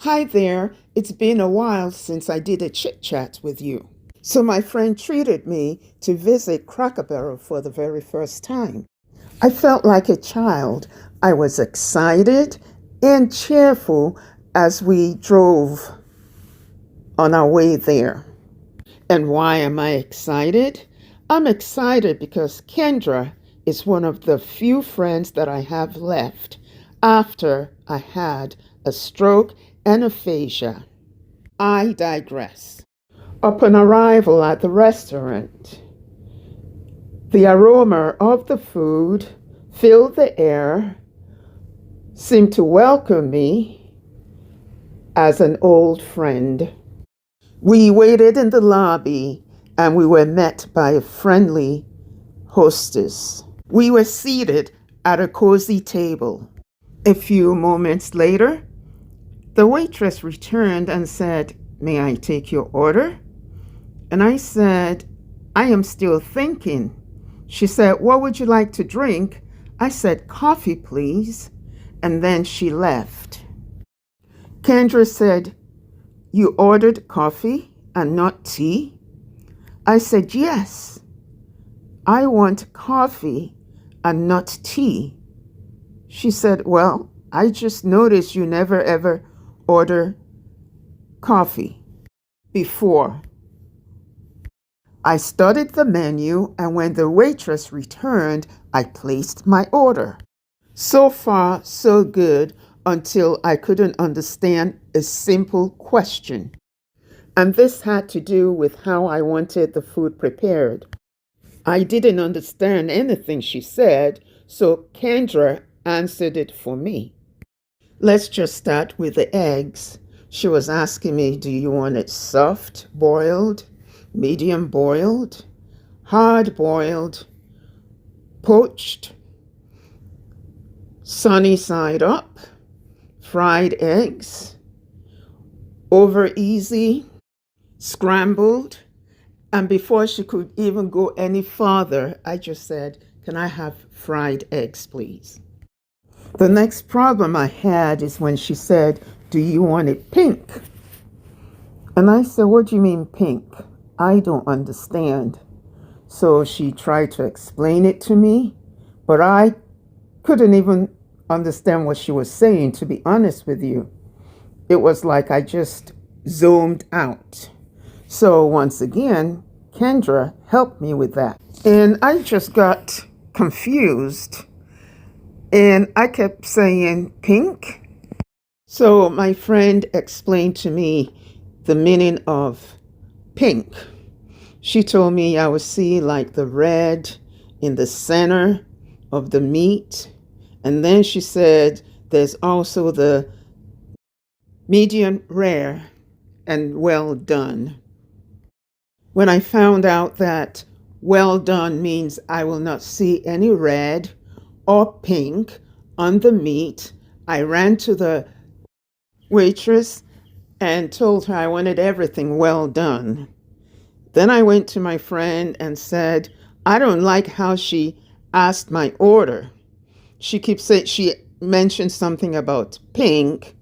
Hi there, it's been a while since I did a chit chat with you. So my friend treated me to visit Cracker Barrel for the very first time. I felt like a child. I was excited and cheerful as we drove on our way there. And why am I excited? I'm excited because Kendra is one of the few friends that I have left after I had a stroke and aphasia. I digress. Upon arrival at the restaurant, the aroma of the food filled the air, seemed to welcome me as an old friend. We waited in the lobby and we were met by a friendly hostess. We were seated at a cozy table. A few moments later, the waitress returned and said, "May I take your order?" And I said, "I am still thinking." She said, "What would you like to drink?" I said, "Coffee, please." And then she left. Kendra said, "You ordered coffee and not tea?" I said, "Yes, I want coffee and not tea." She said, "Well, I just noticed you never ever order coffee before." I studied the menu, and when the waitress returned, I placed my order. So far, so good, until I couldn't understand a simple question. And this had to do with how I wanted the food prepared. I didn't understand anything she said, so Kendra answered it for me. Let's just start with the eggs. She was asking me, do you want it soft boiled, medium boiled, hard boiled, poached, sunny side up, fried eggs, over easy, scrambled? And before she could even go any farther, I just said, "Can I have fried eggs, please?" The next problem I had is when she said, "Do you want it pink?" And I said, "What do you mean pink? I don't understand." So she tried to explain it to me, but I couldn't even understand what she was saying, to be honest with you. It was like I just zoned out. So once again, Kendra helped me with that. And I just got confused. And I kept saying pink. So my friend explained to me the meaning of pink. She told me I would see like the red in the center of the meat. And then she said there's also the medium rare and well done. When I found out that well done means I will not see any red or pink on the meat, I ran to the waitress and told her I wanted everything well done. Then I went to my friend and said, I don't like how she asked my order. She keeps saying, she mentioned something about pink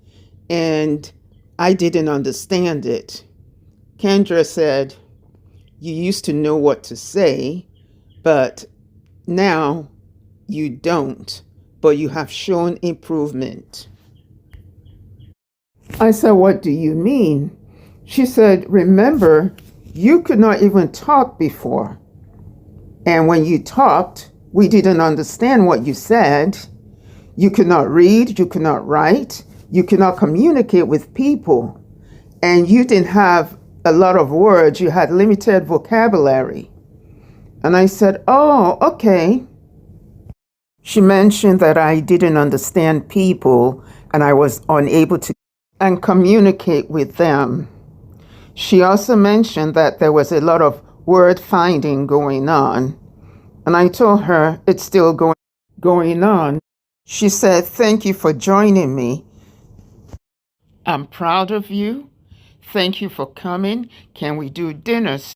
and I didn't understand it. Kendra said, you used to know what to say, but now you don't, but you have shown improvement. I said, what do you mean? She said, remember, you could not even talk before. And when you talked, we didn't understand what you said. You could not read, you could not write, you could not communicate with people. And you didn't have a lot of words, you had limited vocabulary. And I said, oh, okay. She mentioned that I didn't understand people and I was unable to communicate with them. She also mentioned that there was a lot of word finding going on. And I told her it's still going on. She said, thank you for joining me. I'm proud of you. Thank you for coming. Can we do dinner